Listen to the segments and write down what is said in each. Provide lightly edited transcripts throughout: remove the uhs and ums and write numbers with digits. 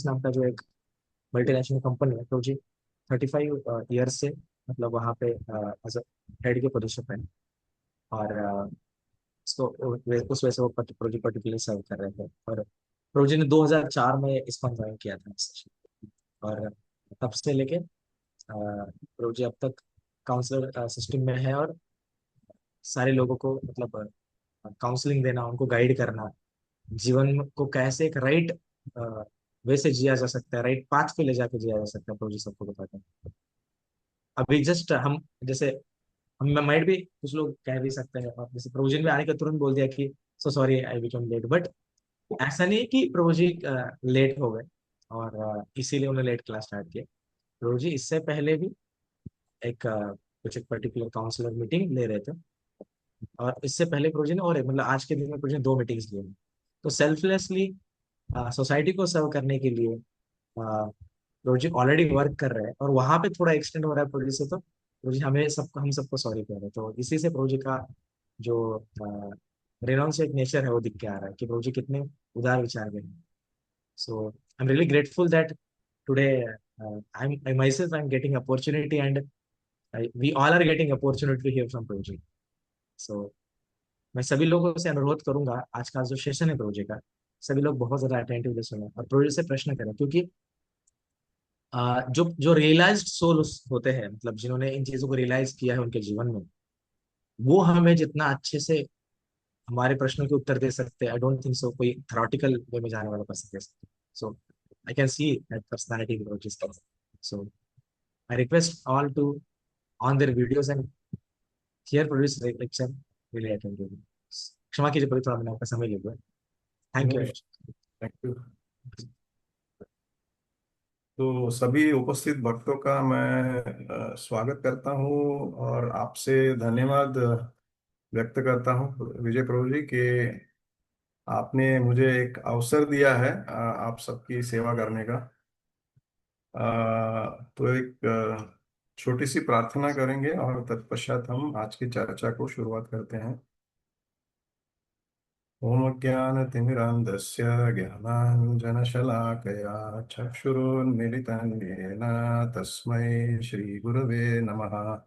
नाम का जो एक मल्टीनेशनल कंपनी है, तो जी 35 ईयर्स से मतलब वहाँ पे एज हेड के पोजीशन पे है। और उसको उस वजह से वो प्रोजेक्ट पर्टिकुलरली सर्व कर रहे थे। और प्रोजेक्ट ने 2004 में इसको ज्वाइन किया था। और तब से लेके प्रोजेक्ट अब तक काउंसलर सिस्टम में है। और सारे लोगों को मतलब काउंसलिंग देना, उनको गाइड करना, जीवन को कैसे एक राइट वे से जिया जा सकता है, राइट पाथ पे ले जाके जिया जा सकता है, प्रोजेक्ट सबको बताते हैं। अभी जस्ट हम जैसे हम माइट भी कुछ लोग कह भी सकते हैं, और जैसे प्रोविजन में आने के तुरंत बोल दिया कि so sorry I become late, but ऐसा नहीं है कि प्रभु जी लेट हो गए और इसीलिए उन्होंने लेट क्लास स्टार्ट किया। प्रभु जी इससे पहले भी एक कुछ एक पर्टिकुलर काउंसलर मीटिंग ले रहे थे। और इससे पहले प्रभु जी ने और मतलब आज के दिन में प्रभु जी ने 2 मीटिंग्स लिए हैं। तो सेल्फलेसली सोसाइटी को सर्व करने के लिए प्रोजेक्ट ऑलरेडी वर्क कर रहे हैं, और वहां पे थोड़ा एक्सटेंड हो रहा है प्रोजेक्ट से। तो प्रोजेक्ट हम सबको सॉरी कह रहे हैं। तो इसी से प्रोजेक्ट का जो रेनॉन्स एक नेचर है वो दिख के आ रहा है कि प्रोजेक्ट कितने उदार विचार के हैं। So I am really grateful that today I myself I'm getting opportunity, and we all are getting opportunity to hear from project. So मैं सभी लोगों से अनुरोध करूंगा, आज का जो सेशन है प्रोजेक्ट का, सभी लोग बहुत ज्यादा अटेंटिवली सुने और प्रोजेक्ट से प्रश्न करें। क्योंकि जो जो रियलाइज्ड सोल होते हैं, मतलब जिन्होंने इन चीजों को रियलाइज किया है उनके जीवन में, वो हमें जितना अच्छे से हमारे प्रश्नों के उत्तर दे सकते हैं, आई डोंट थिंक सो कोई थ्योरेटिकल वे में जाने वाला पर्सन दे सकते। So I can see that personality approaches. So I request all to on their videos and hear produce lecture really attentively. क्षमा कीजिए, पूरी थोड़ा मैंने आपका समय ले लिया। Thank you. Thank you. तो सभी उपस्थित भक्तों का मैं स्वागत करता हूँ और आपसे धन्यवाद व्यक्त करता हूँ विजय प्रभु जी कि आपने मुझे एक अवसर दिया है आप सबकी सेवा करने का। तो एक छोटी सी प्रार्थना करेंगे और तत्पश्चात हम आज की चर्चा को शुरुआत करते हैं। ओम ज्ञानतिमिरान्धस्य ज्ञानाञ्जनशलाकया चक्षुरुन्मिलितं येन तस्मै श्रीगुरवे नमः।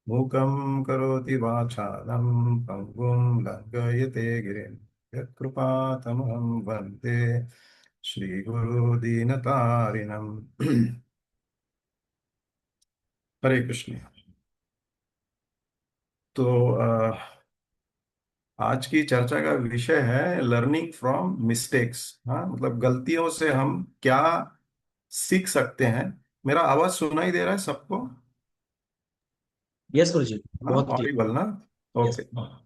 मूकं करोति वाचालं पङ्गुं लङ्घयते गिरिं यत्कृपातमहं वन्दे श्रीगुरुदीनतारिणम्। हरे कृष्ण। तो आज की चर्चा का विषय है लर्निंग फ्रॉम मिस्टेक्स। हाँ, मतलब गलतियों से हम क्या सीख सकते हैं। मेरा आवाज सुनाई दे रहा है सबको? यस गुरु जी, हाँ, बहुत क्लियर। ऑडिबल ना? यस। ओके।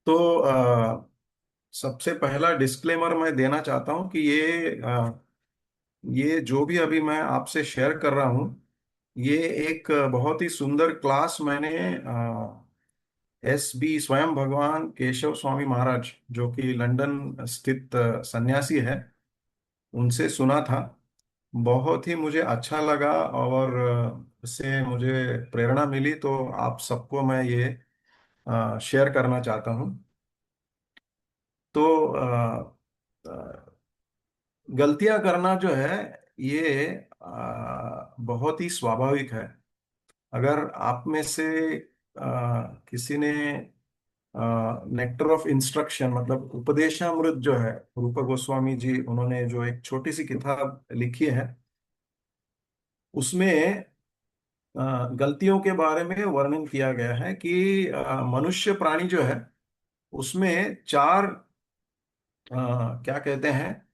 तो सबसे पहला डिस्क्लेमर मैं देना चाहता हूँ कि ये जो भी अभी मैं आपसे शेयर कर रहा हूँ, ये एक बहुत ही सुंदर क्लास मैंने SB स्वयं भगवान केशव स्वामी महाराज, जो कि लंदन स्थित सन्यासी है, उनसे सुना था। बहुत ही मुझे अच्छा लगा और इससे मुझे प्रेरणा मिली, तो आप सबको मैं ये शेयर करना चाहता हूँ। तो गलतियां करना जो है ये बहुत ही स्वाभाविक है। अगर आप में से किसी ने नेक्टर ऑफ इंस्ट्रक्शन मतलब उपदेशामृत जो है, रूप गोस्वामी जी उन्होंने जो एक छोटी सी किताब लिखी है, उसमें गलतियों के बारे में वर्णन किया गया है कि मनुष्य प्राणी जो है उसमें चार क्या कहते हैं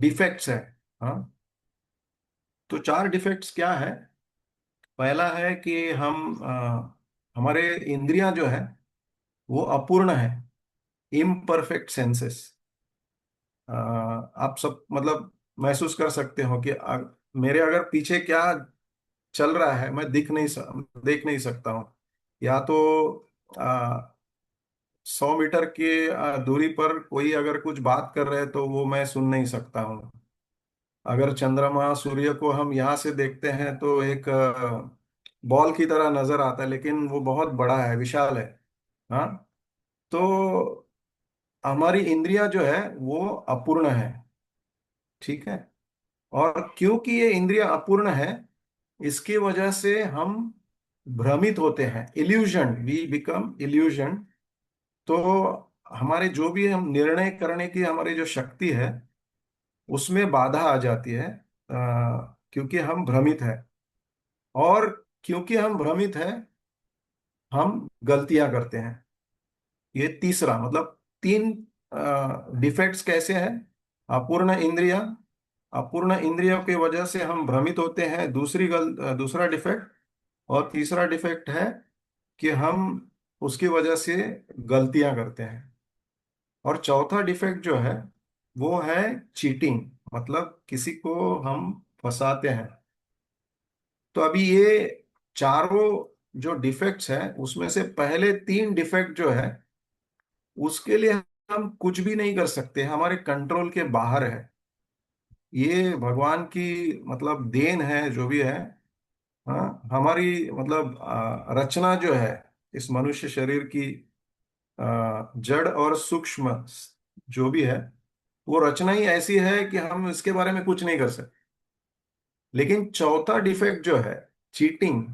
डिफेक्ट्स है। हाँ, तो चार डिफेक्ट्स क्या है? पहला है कि हमारे इंद्रियां जो है वो अपूर्ण है, इम्परफेक्ट सेंसेस। आप सब मतलब महसूस कर सकते हो कि मेरे अगर पीछे क्या चल रहा है मैं देख नहीं सकता हूँ। या तो 100 मीटर की दूरी पर कोई अगर कुछ बात कर रहे हैं तो वो मैं सुन नहीं सकता हूँ। अगर चंद्रमा सूर्य को हम यहाँ से देखते हैं तो एक बॉल की तरह नजर आता है, लेकिन वो बहुत बड़ा है, विशाल है। हाँ, तो हमारी इंद्रियां जो है वो अपूर्ण है। ठीक है। और क्योंकि ये इंद्रिय अपूर्ण है, इसकी वजह से हम भ्रमित होते हैं, इल्यूजन, वी बिकम इल्यूजन। तो हमारे जो भी हम निर्णय करने की हमारी जो शक्ति है उसमें बाधा आ जाती है, क्योंकि हम भ्रमित है। और क्योंकि हम भ्रमित है, हम गलतियां करते हैं। ये तीसरा मतलब, तीन डिफेक्ट्स कैसे हैं? अपूर्ण इंद्रिय, अपूर्ण इंद्रियों की वजह से हम भ्रमित होते हैं, दूसरा डिफेक्ट। और तीसरा डिफेक्ट है कि हम उसकी वजह से गलतियां करते हैं। और चौथा डिफेक्ट जो है वो है चीटिंग, मतलब किसी को हम फंसाते हैं। तो अभी ये चारों जो डिफेक्ट्स हैं उसमें से पहले तीन डिफेक्ट जो है उसके लिए हम कुछ भी नहीं कर सकते, हमारे कंट्रोल के बाहर है। ये भगवान की मतलब देन है जो भी है। हाँ, हमारी मतलब रचना जो है इस मनुष्य शरीर की, जड़ और सूक्ष्म जो भी है, वो रचना ही ऐसी है कि हम इसके बारे में कुछ नहीं कर सकते। लेकिन चौथा डिफेक्ट जो है, चीटिंग,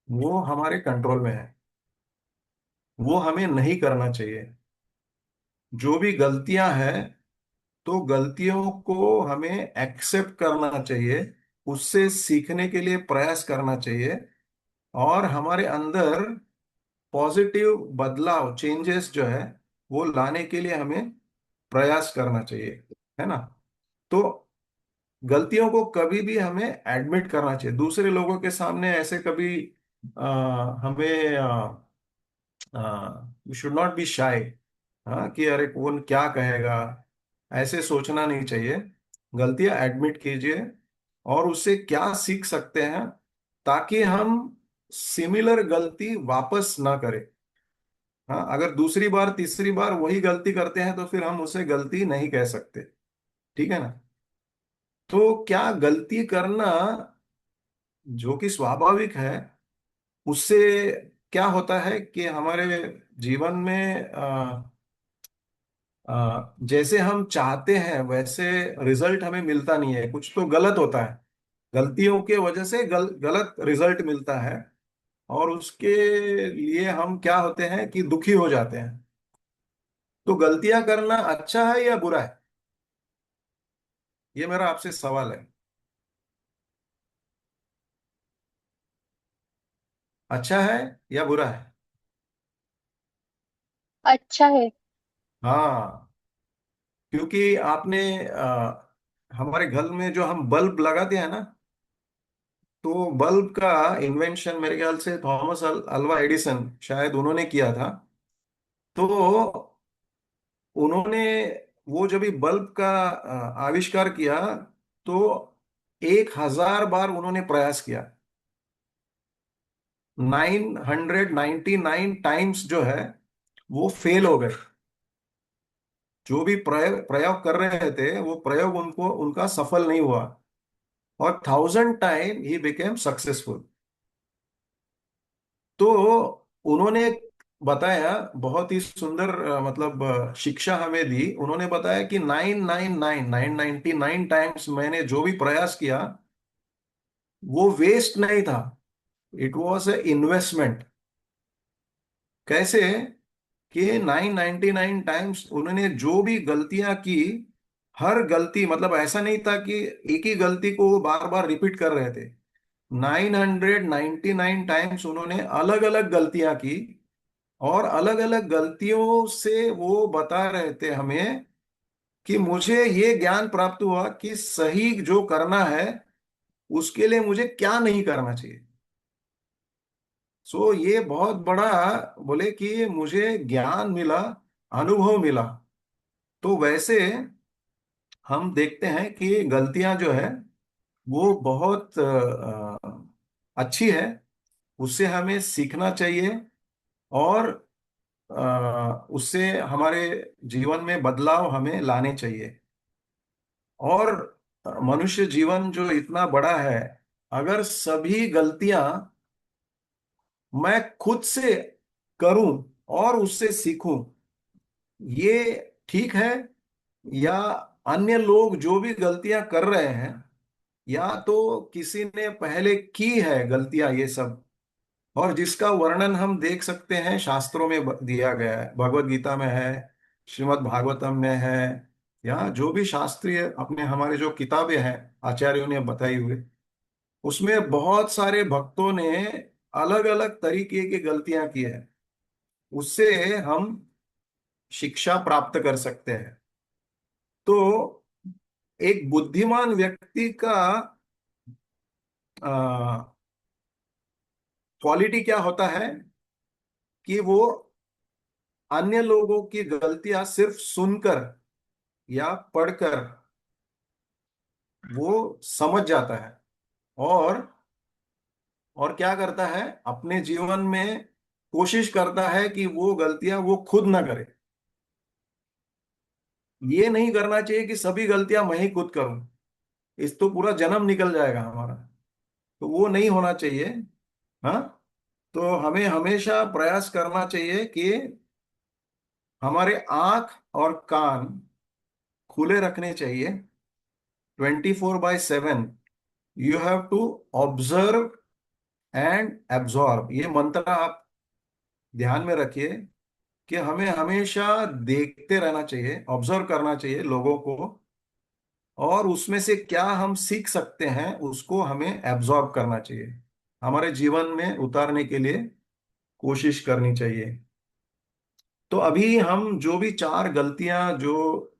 वो हमारे कंट्रोल में है, वो हमें नहीं करना चाहिए। जो भी गलतियां हैं, तो गलतियों को हमें एक्सेप्ट करना चाहिए, उससे सीखने के लिए प्रयास करना चाहिए, और हमारे अंदर पॉजिटिव बदलाव, चेंजेस जो है वो लाने के लिए हमें प्रयास करना चाहिए, है ना। तो गलतियों को कभी भी हमें एडमिट करना चाहिए दूसरे लोगों के सामने, ऐसे कभी हमें we should not be shy. हाँ, कि अरे कौन क्या कहेगा, ऐसे सोचना नहीं चाहिए। गलतियां एडमिट कीजिए और उससे क्या सीख सकते हैं, ताकि हम सिमिलर गलती वापस ना करें। हाँ, अगर दूसरी बार तीसरी बार वही गलती करते हैं तो फिर हम उसे गलती नहीं कह सकते, ठीक है ना। तो क्या गलती करना जो कि स्वाभाविक है, उससे क्या होता है कि हमारे जीवन में जैसे हम चाहते हैं वैसे रिजल्ट हमें मिलता नहीं है, कुछ तो गलत होता है। गलतियों के वजह से गलत रिजल्ट मिलता है, और उसके लिए हम क्या होते हैं कि दुखी हो जाते हैं। तो गलतियां करना अच्छा है या बुरा है? ये मेरा आपसे सवाल है। अच्छा है या बुरा है? अच्छा है। हाँ, क्योंकि आपने हमारे घर में जो हम बल्ब लगाते हैं ना, तो बल्ब का इन्वेंशन मेरे ख्याल से थॉमस अल्वा एडिसन शायद उन्होंने किया था। तो उन्होंने वो जब भी बल्ब का आविष्कार किया, तो 1,000 बार उन्होंने प्रयास किया। 999 टाइम्स जो है वो फेल हो गए। जो भी प्रयोग प्रयोग कर रहे थे वो प्रयोग उनको उनका सफल नहीं हुआ, और 1,000 टाइम ही बिकेम सक्सेसफुल। तो उन्होंने बताया, बहुत ही सुंदर मतलब शिक्षा हमें दी। उन्होंने बताया कि 999 मैंने जो भी प्रयास किया वो वेस्ट नहीं था, इट वॉज ए इन्वेस्टमेंट। कैसे? कि 999 टाइम्स उन्होंने जो भी गलतियां की, हर गलती मतलब ऐसा नहीं था कि एक ही गलती को वो बार बार रिपीट कर रहे थे। 999 टाइम्स उन्होंने अलग अलग गलतियां की, और अलग अलग गलतियों से वो बता रहे थे हमें कि मुझे ये ज्ञान प्राप्त हुआ कि सही जो करना है उसके लिए मुझे क्या नहीं करना चाहिए। सो ये बहुत बड़ा, बोले कि मुझे ज्ञान मिला, अनुभव मिला। तो वैसे हम देखते हैं कि गलतियां जो है वो बहुत अच्छी है, उससे हमें सीखना चाहिए, और उससे हमारे जीवन में बदलाव हमें लाने चाहिए। और मनुष्य जीवन जो इतना बड़ा है, अगर सभी गलतियां मैं खुद से करूं और उससे सीखूं, ये ठीक है? या अन्य लोग जो भी गलतियां कर रहे हैं, या तो किसी ने पहले की है गलतियां ये सब, और जिसका वर्णन हम देख सकते हैं शास्त्रों में दिया गया है, भगवत गीता में है, श्रीमद् भागवतम में है, या जो भी शास्त्रीय अपने हमारे जो किताबें हैं आचार्यों ने बताई हुई, उसमें बहुत सारे भक्तों ने अलग अलग तरीके की गलतियां की है। उससे हम शिक्षा प्राप्त कर सकते हैं। तो एक बुद्धिमान व्यक्ति का क्वालिटी क्या होता है कि वो अन्य लोगों की गलतियां सिर्फ सुनकर या पढ़कर वो समझ जाता है, और क्या करता है, अपने जीवन में कोशिश करता है कि वो गलतियां वो खुद ना करे। ये नहीं करना चाहिए कि सभी गलतियां मैं ही खुद करूं, इस तो पूरा जन्म निकल जाएगा हमारा। तो वो नहीं होना चाहिए। हाँ, तो हमें हमेशा प्रयास करना चाहिए कि हमारे आंख और कान खुले रखने चाहिए। 24/7 you have to observe and absorb, ये मंत्र आप ध्यान में रखिए कि हमें हमेशा देखते रहना चाहिए, ऑब्जर्व करना चाहिए लोगों को, और उसमें से क्या हम सीख सकते हैं उसको हमें एब्जॉर्ब करना चाहिए, हमारे जीवन में उतारने के लिए कोशिश करनी चाहिए। तो अभी हम जो भी चार गलतियां, जो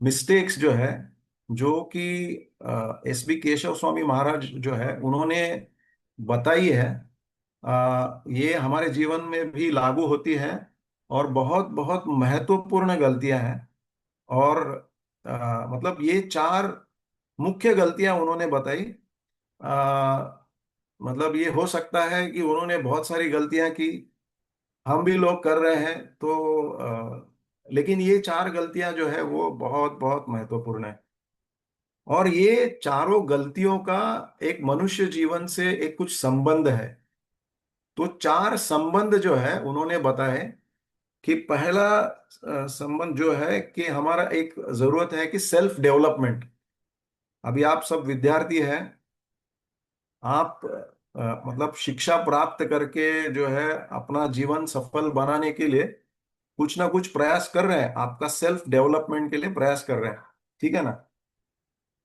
मिस्टेक्स जो है, जो कि एस बी केशव स्वामी महाराज जो है उन्होंने बताई है, ये हमारे जीवन में भी लागू होती है, और बहुत बहुत महत्वपूर्ण गलतियां हैं। और मतलब ये चार मुख्य गलतियां उन्होंने बताई। मतलब ये हो सकता है कि उन्होंने बहुत सारी गलतियां की, हम भी लोग कर रहे हैं, तो लेकिन ये चार गलतियां जो है वो बहुत बहुत महत्वपूर्ण है। और ये चारों गलतियों का एक मनुष्य जीवन से एक कुछ संबंध है। तो चार संबंध जो है उन्होंने बताए कि पहला संबंध जो है कि हमारा एक जरूरत है कि सेल्फ डेवलपमेंट। अभी आप सब विद्यार्थी हैं, आप मतलब शिक्षा प्राप्त करके जो है अपना जीवन सफल बनाने के लिए कुछ ना कुछ प्रयास कर रहे हैं, आपका सेल्फ डेवलपमेंट के लिए प्रयास कर रहे हैं, ठीक है ना।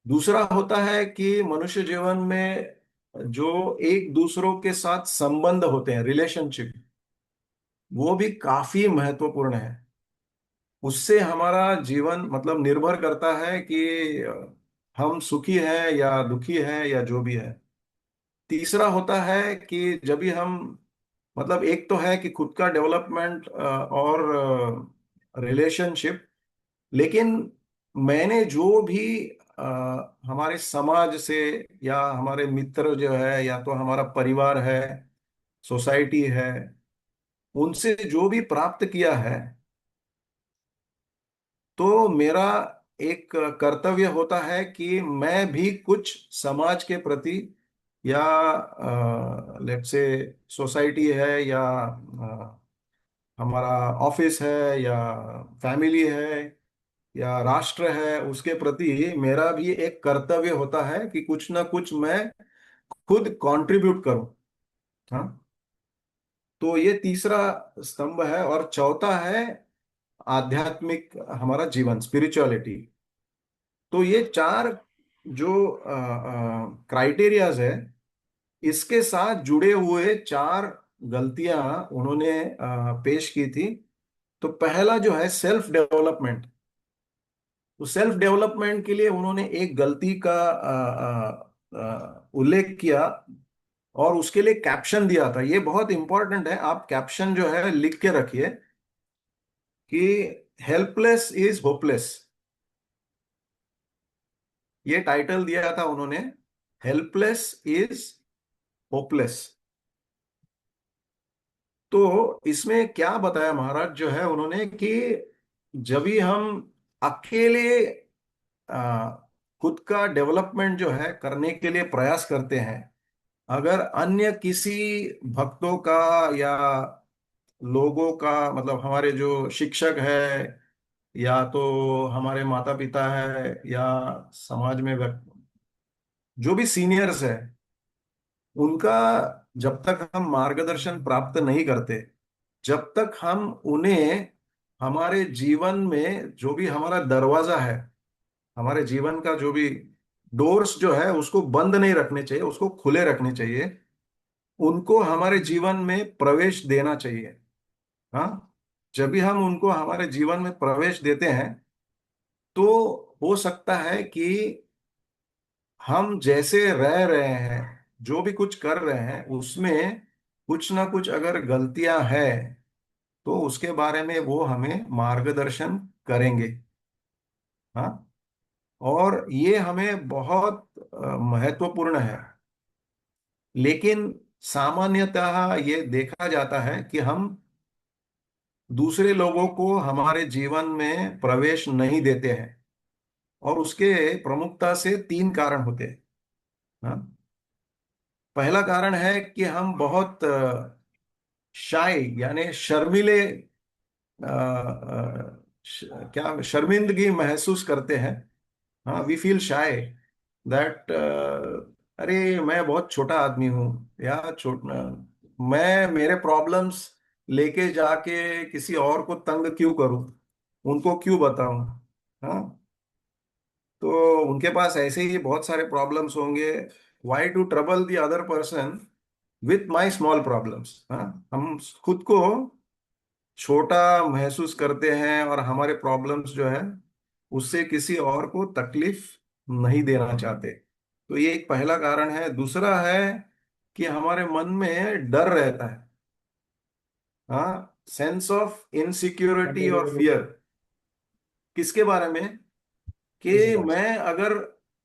दूसरा होता है कि मनुष्य जीवन में जो एक दूसरों के साथ संबंध होते हैं, रिलेशनशिप, वो भी काफी महत्वपूर्ण है। उससे हमारा जीवन मतलब निर्भर करता है कि हम सुखी हैं या दुखी हैं या जो भी है। तीसरा होता है कि जब भी हम मतलब एक तो है कि खुद का डेवलपमेंट और रिलेशनशिप, लेकिन मैंने जो भी हमारे समाज से या हमारे मित्र जो है या तो हमारा परिवार है, सोसाइटी है, उनसे जो भी प्राप्त किया है, तो मेरा एक कर्तव्य होता है कि मैं भी कुछ समाज के प्रति या लेट्स से सोसाइटी है या हमारा ऑफिस है या फैमिली है या राष्ट्र है, उसके प्रति मेरा भी एक कर्तव्य होता है कि कुछ ना कुछ मैं खुद कंट्रीब्यूट करूं। हाँ, तो ये तीसरा स्तंभ है। और चौथा है आध्यात्मिक हमारा जीवन, स्पिरिचुअलिटी। तो ये चार जो क्राइटेरियाज है, इसके साथ जुड़े हुए चार गलतियां उन्होंने पेश की थी। तो पहला जो है सेल्फ डेवलपमेंट। तो सेल्फ डेवलपमेंट के लिए उन्होंने एक गलती का उल्लेख किया, और उसके लिए कैप्शन दिया था। ये बहुत इंपॉर्टेंट है, आप कैप्शन जो है लिख के रखिए कि हेल्पलेस इज होपलेस। ये टाइटल दिया था उन्होंने, हेल्पलेस इज होपलेस। तो इसमें क्या बताया महाराज जो है उन्होंने कि जब भी हम अकेले आ, खुद का डेवलपमेंट जो है करने के लिए प्रयास करते हैं, अगर अन्य किसी भक्तों का या लोगों का मतलब हमारे जो शिक्षक है या तो हमारे माता पिता है, या समाज में जो भी सीनियर्स है, उनका जब तक हम मार्गदर्शन प्राप्त नहीं करते, जब तक हम उन्हें हमारे जीवन में जो भी हमारा दरवाजा है, हमारे जीवन का जो भी डोर्स जो है उसको बंद नहीं रखने चाहिए, उसको खुले रखने चाहिए, उनको हमारे जीवन में प्रवेश देना चाहिए। हाँ, जब भी हम उनको हमारे जीवन में प्रवेश देते हैं, तो हो सकता है कि हम जैसे रह रहे हैं, जो भी कुछ कर रहे हैं, उसमें कुछ ना कुछ अगर गलतियां हैं, तो उसके बारे में वो हमें मार्गदर्शन करेंगे। हाँ, और ये हमें बहुत महत्वपूर्ण है। लेकिन सामान्यतः ये देखा जाता है कि हम दूसरे लोगों को हमारे जीवन में प्रवेश नहीं देते हैं, और उसके प्रमुखता से तीन कारण होते हैं। हाँ, पहला कारण है कि हम बहुत शाय यानी शर्मीले, क्या शर्मिंदगी महसूस करते हैं। हाँ, वी फील शाय दैट, अरे मैं बहुत छोटा आदमी हूँ, या मैं मेरे प्रॉब्लम्स लेके जाके किसी और को तंग क्यों करूँ, उनको क्यों बताऊं। हाँ, तो उनके पास ऐसे ही बहुत सारे प्रॉब्लम्स होंगे, why to trouble the other person with my small problems. हाँ, हम खुद को छोटा महसूस करते हैं, और हमारे प्रॉब्लम्स जो है उससे किसी और को तकलीफ नहीं देना चाहते। तो ये एक पहला कारण है। दूसरा है कि हमारे मन में डर रहता है। हाँ, सेंस ऑफ इनसिक्योरिटी और फियर। किसके बारे में? किसी कि बात से। मैं अगर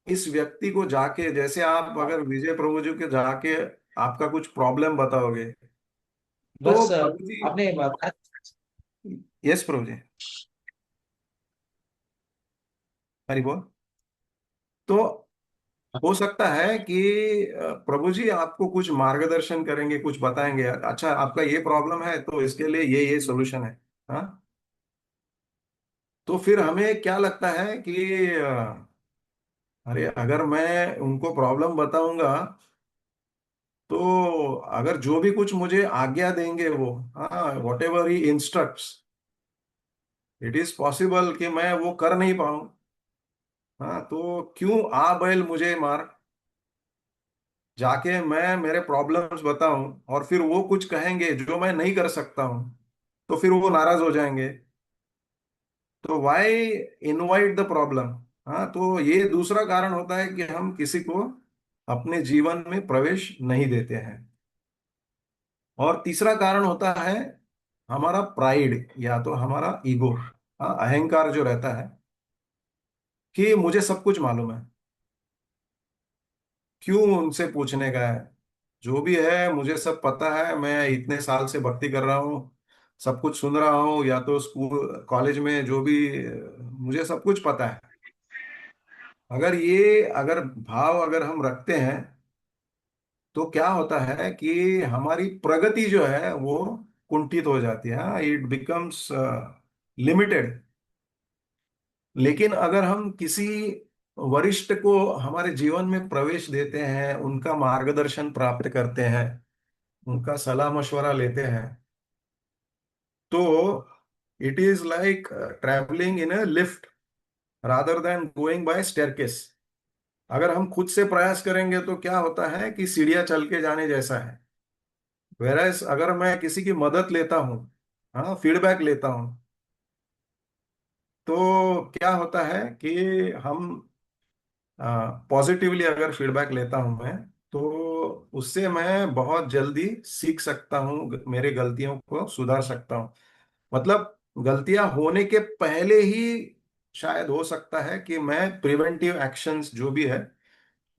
इस व्यक्ति को जाके, जैसे आप अगर विजय प्रभु जी के जाके आपका कुछ प्रॉब्लम बताओगे, तो बस प्रभु जी। आपने बताया। यस प्रभु जी, हरि बोल। तो हो सकता है कि प्रभु जी आपको कुछ मार्गदर्शन करेंगे, कुछ बताएंगे, अच्छा आपका ये प्रॉब्लम है तो इसके लिए ये सॉल्यूशन है। हाँ, तो फिर हमें क्या लगता है कि अरे अगर मैं उनको प्रॉब्लम बताऊंगा, तो अगर जो भी कुछ मुझे आज्ञा देंगे वो, हाँ, what ever he instructs, it is possible कि मैं वो कर नहीं पाऊं। हाँ, तो क्यों आ बैल मुझे मार, जाके मैं मेरे प्रॉब्लम्स बताऊं और फिर वो कुछ कहेंगे जो मैं नहीं कर सकता हूं, तो फिर वो नाराज हो जाएंगे। तो वाई इनवाइट द प्रॉब्लम। हाँ, तो ये दूसरा कारण होता है कि हम किसी को अपने जीवन में प्रवेश नहीं देते हैं। और तीसरा कारण होता है हमारा प्राइड, या तो हमारा ईगो। हाँ, अहंकार जो रहता है कि मुझे सब कुछ मालूम है, क्यों उनसे पूछने का है, जो भी है मुझे सब पता है, मैं इतने साल से भक्ति कर रहा हूँ, सब कुछ सुन रहा हूँ, या तो स्कूल कॉलेज में जो भी, मुझे सब कुछ पता है। अगर भाव अगर हम रखते हैं, तो क्या होता है कि हमारी प्रगति जो है वो कुंठित हो जाती है। हाँ, इट बिकम्स लिमिटेड। लेकिन अगर हम किसी वरिष्ठ को हमारे जीवन में प्रवेश देते हैं, उनका मार्गदर्शन प्राप्त करते हैं, उनका सलाह मशवरा लेते हैं, तो it is like travelling in a lift rather than going by staircase. अगर हम खुद से प्रयास करेंगे तो क्या होता है कि सीढ़ियां चल के जाने जैसा है। वेरएस अगर मैं किसी की मदद लेता हूँ, हाँ, फीडबैक लेता हूँ, तो क्या होता है कि हम पॉजिटिवली अगर फीडबैक लेता हूं मैं, तो उससे मैं बहुत जल्दी सीख सकता हूँ, मेरे गलतियों को सुधार सकता हूँ। मतलब गलतियां होने के पहले ही शायद हो सकता है कि मैं प्रिवेंटिव एक्शंस जो भी है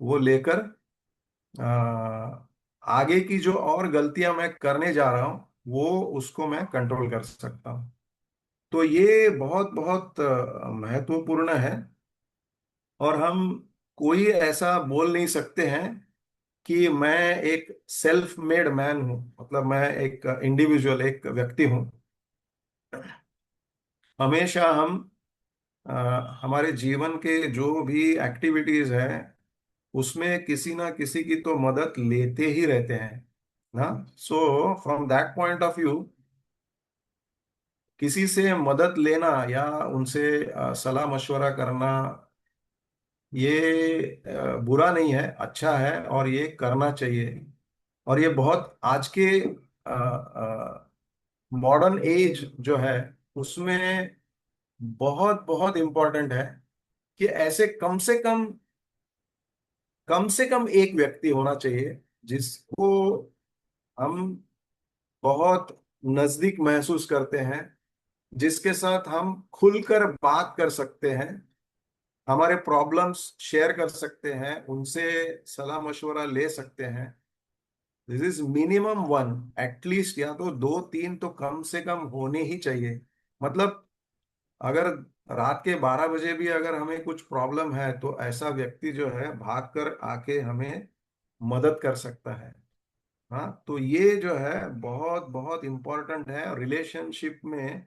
वो लेकर आगे की जो और गलतियां मैं करने जा रहा हूँ, वो उसको मैं कंट्रोल कर सकता हूँ। तो ये बहुत बहुत महत्वपूर्ण है। और हम कोई ऐसा बोल नहीं सकते हैं कि मैं एक सेल्फ मेड मैन हूं, मतलब मैं एक इंडिविजुअल, एक व्यक्ति हूं। हमेशा हम हमारे जीवन के जो भी एक्टिविटीज हैं उसमें किसी ना किसी की तो मदद लेते ही रहते हैं ना। So from that point of view, किसी से मदद लेना या उनसे सलाह मशवरा करना, ये बुरा नहीं है, अच्छा है, और ये करना चाहिए। और ये बहुत आज के मॉडर्न एज जो है उसमें बहुत बहुत इम्पोर्टेंट है कि ऐसे कम से कम एक व्यक्ति होना चाहिए जिसको हम बहुत नजदीक महसूस करते हैं, जिसके साथ हम खुलकर बात कर सकते हैं, हमारे प्रॉब्लम्स शेयर कर सकते हैं, उनसे सलाह मशवरा ले सकते हैं। This is minimum one, at least, या तो दो तीन तो कम से कम होने ही चाहिए। मतलब अगर रात के 12 बजे भी अगर हमें कुछ प्रॉब्लम है तो ऐसा व्यक्ति जो है भाग कर आके हमें मदद कर सकता है। हाँ, तो ये जो है बहुत बहुत इम्पोर्टेंट है, रिलेशनशिप में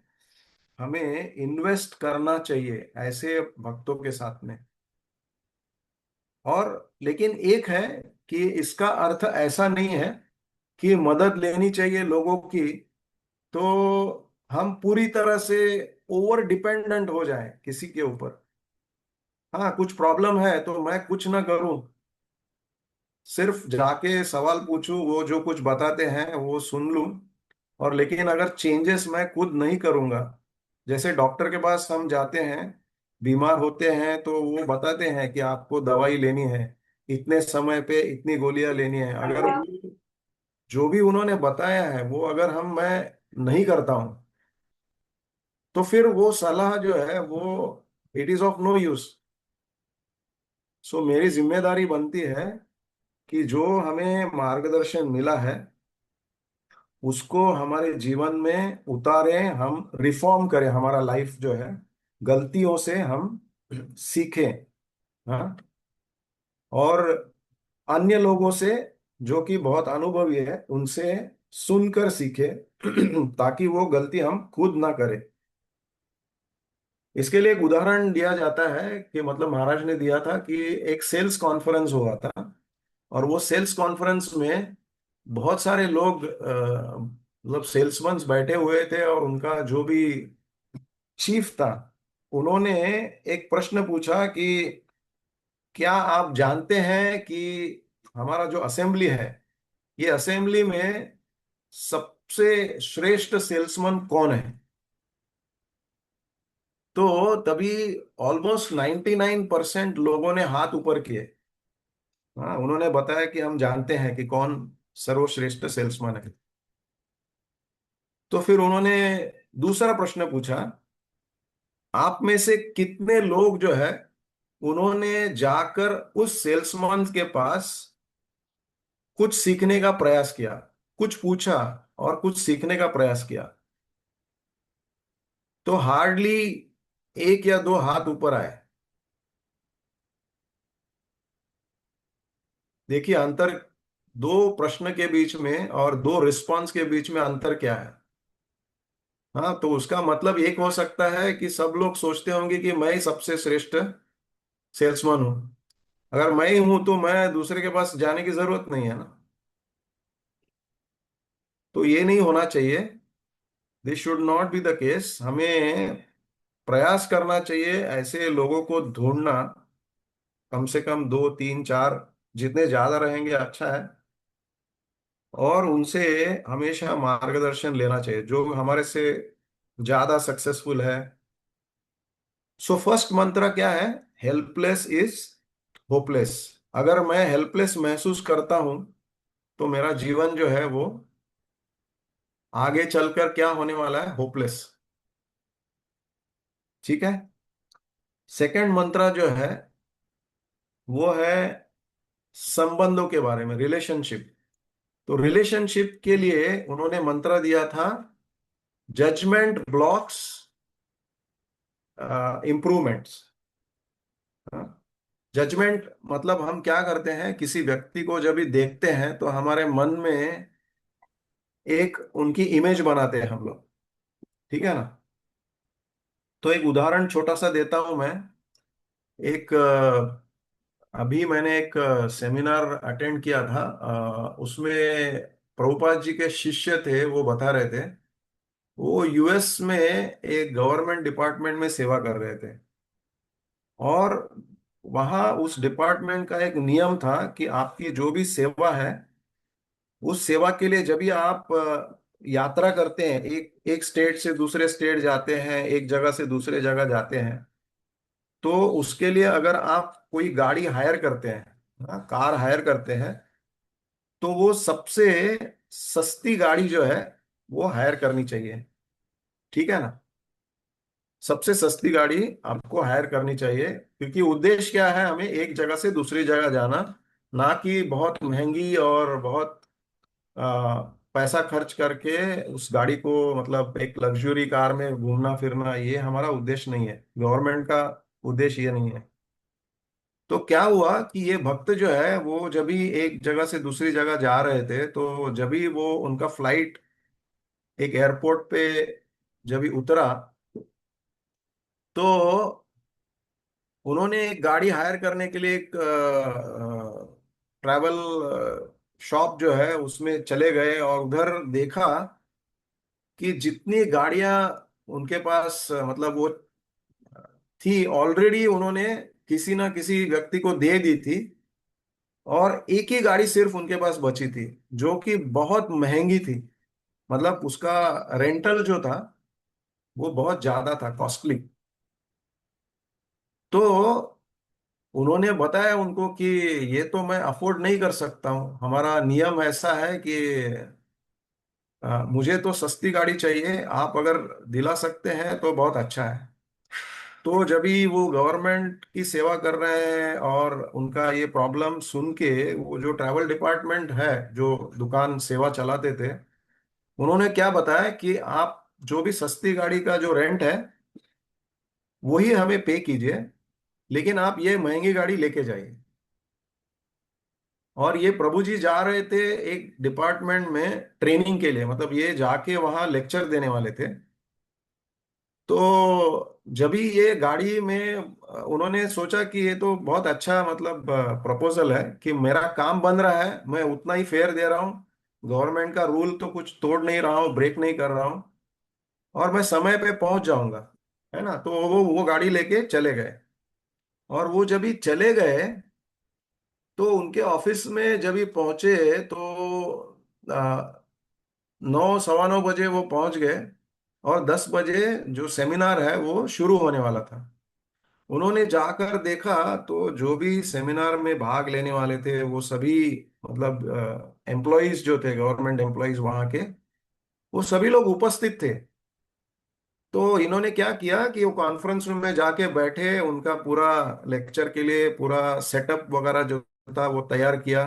हमें इन्वेस्ट करना चाहिए ऐसे भक्तों के साथ में। और लेकिन एक है कि इसका अर्थ ऐसा नहीं है कि मदद लेनी चाहिए लोगों की तो हम पूरी तरह से ओवर डिपेंडेंट हो जाएं किसी के ऊपर। हाँ, कुछ प्रॉब्लम है तो मैं कुछ ना करूं, सिर्फ जाके सवाल पूछूं, वो जो कुछ बताते हैं वो सुन लूं, और लेकिन अगर चेंजेस मैं खुद नहीं करूंगा। जैसे डॉक्टर के पास हम जाते हैं, बीमार होते हैं तो वो बताते हैं कि आपको दवाई लेनी है, इतने समय पे इतनी गोलियां लेनी है। अगर जो भी उन्होंने बताया है वो अगर मैं नहीं करता हूं तो फिर वो सलाह जो है वो it is of no use. So मेरी जिम्मेदारी बनती है कि जो हमें मार्गदर्शन मिला है उसको हमारे जीवन में उतारें, हम रिफॉर्म करें हमारा लाइफ जो है, गलतियों से हम सीखें। हाँ, और अन्य लोगों से जो कि बहुत अनुभवी है उनसे सुनकर सीखे ताकि वो गलती हम खुद ना करें। इसके लिए एक उदाहरण दिया जाता है कि मतलब महाराज ने दिया था कि एक सेल्स कॉन्फ्रेंस हुआ था, और वो सेल्स कॉन्फ्रेंस में बहुत सारे लोग मतलब सेल्समैन बैठे हुए थे, और उनका जो भी चीफ था उन्होंने एक प्रश्न पूछा कि क्या आप जानते हैं कि हमारा जो असेंबली है, ये असेंबली में सबसे श्रेष्ठ सेल्समैन कौन है? तो तभी ऑलमोस्ट 99% लोगों ने हाथ ऊपर किए। हाँ, उन्होंने बताया कि हम जानते हैं कि कौन सर्वश्रेष्ठ सेल्समैन है। तो फिर उन्होंने दूसरा प्रश्न पूछा, आप में से कितने लोग जो है उन्होंने जाकर उस सेल्समैन के पास कुछ सीखने का प्रयास किया, कुछ पूछा और कुछ सीखने का प्रयास किया? तो हार्डली एक या दो हाथ ऊपर आए। देखिए अंतर, दो प्रश्न के बीच में और दो रिस्पांस के बीच में अंतर क्या है? हाँ, तो उसका मतलब एक हो सकता है कि सब लोग सोचते होंगे कि मैं ही सबसे श्रेष्ठ सेल्समैन हूं। अगर मैं ही हूं तो मैं दूसरे के पास जाने की जरूरत नहीं है ना। तो ये नहीं होना चाहिए, this should not be the case. हमें प्रयास करना चाहिए ऐसे लोगों को ढूंढना, कम से कम दो तीन चार, जितने ज्यादा रहेंगे अच्छा है, और उनसे हमेशा मार्गदर्शन लेना चाहिए जो हमारे से ज्यादा सक्सेसफुल है। सो फर्स्ट मंत्र क्या है? Helpless is hopeless. अगर मैं हेल्पलेस महसूस करता हूं तो मेरा जीवन जो है वो आगे चलकर क्या होने वाला है? होपलेस। ठीक है। सेकंड मंत्र जो है वो है संबंधों के बारे में, रिलेशनशिप। तो रिलेशनशिप के लिए उन्होंने मंत्र दिया था, जजमेंट ब्लॉक्स इंप्रूवमेंट्स। जजमेंट मतलब हम क्या करते हैं, किसी व्यक्ति को जब भी देखते हैं तो हमारे मन में एक उनकी इमेज बनाते हैं हम लोग, ठीक है ना। तो एक उदाहरण छोटा सा देता हूं मैं। एक अभी मैंने एक सेमिनार अटेंड किया था। उसमें प्रभुपाद जी के शिष्य थे, वो बता रहे थे, वो यूएस में एक गवर्नमेंट डिपार्टमेंट में सेवा कर रहे थे। और वहाँ उस डिपार्टमेंट का एक नियम था कि आपकी जो भी सेवा है, उस सेवा के लिए जब भी आप यात्रा करते हैं, एक एक स्टेट से दूसरे स्टेट जाते हैं, एक जगह से दूसरे जगह जाते हैं, तो उसके लिए अगर आप कोई गाड़ी हायर करते हैं, कार हायर करते हैं, तो वो सबसे सस्ती गाड़ी जो है वो हायर करनी चाहिए। ठीक है ना? सबसे सस्ती गाड़ी आपको हायर करनी चाहिए, क्योंकि उद्देश्य क्या है, हमें एक जगह से दूसरी जगह जाना, ना कि बहुत महंगी और बहुत पैसा खर्च करके उस गाड़ी को, मतलब एक लग्जरी कार में घूमना फिरना, ये हमारा उद्देश्य नहीं है, गवर्नमेंट का उद्देश्य ये नहीं है। तो क्या हुआ कि ये भक्त जो है वो जब भी एक जगह से दूसरी जगह जा रहे थे, तो जब भी वो उनका फ्लाइट एक एयरपोर्ट पे जब भी उतरा, तो उन्होंने एक गाड़ी हायर करने के लिए एक ट्रैवल शॉप जो है उसमें चले गए, और उधर देखा कि जितनी गाड़ियां उनके पास मतलब वो थी ऑलरेडी, उन्होंने किसी ना किसी व्यक्ति को दे दी थी, और एक ही गाड़ी सिर्फ उनके पास बची थी, जो कि बहुत महंगी थी। मतलब उसका रेंटल जो था वो बहुत ज्यादा था, कॉस्टली। तो उन्होंने बताया उनको कि ये तो मैं अफोर्ड नहीं कर सकता हूँ, हमारा नियम ऐसा है कि मुझे तो सस्ती गाड़ी चाहिए, आप अगर दिला सकते हैं तो बहुत अच्छा है। तो जब भी वो गवर्नमेंट की सेवा कर रहे हैं और उनका ये प्रॉब्लम सुन के, वो जो ट्रैवल डिपार्टमेंट है जो दुकान सेवा चलाते थे, उन्होंने क्या बताया कि आप जो भी सस्ती गाड़ी का जो रेंट है वही हमें पे कीजिए, लेकिन आप ये महंगी गाड़ी लेके जाइए। और ये प्रभु जी जा रहे थे एक डिपार्टमेंट में ट्रेनिंग के लिए, मतलब ये जाके वहां लेक्चर देने वाले थे। तो जब भी ये गाड़ी में उन्होंने सोचा कि ये तो बहुत अच्छा मतलब प्रपोजल है कि मेरा काम बन रहा है, मैं उतना ही फेयर दे रहा हूँ, गवर्नमेंट का रूल तो कुछ तोड़ नहीं रहा हूँ, ब्रेक नहीं कर रहा हूँ, और मैं समय पे पहुंच जाऊंगा, है ना? तो वो गाड़ी लेके चले गए। और वो जब भी चले गए, तो उनके ऑफिस में जब भी पहुंचे, तो 9 सवा 9 बजे वो पहुंच गए, और 10 बजे जो सेमिनार है वो शुरू होने वाला था। उन्होंने जाकर देखा, तो जो भी सेमिनार में भाग लेने वाले थे वो सभी, मतलब एम्प्लॉयज जो थे, गवर्नमेंट एम्प्लॉयज वहां के, वो सभी लोग उपस्थित थे। तो इन्होंने क्या किया कि वो कॉन्फ्रेंस रूम में जाके बैठे, उनका पूरा लेक्चर के लिए पूरा सेटअप वगैरह जो था वो तैयार किया।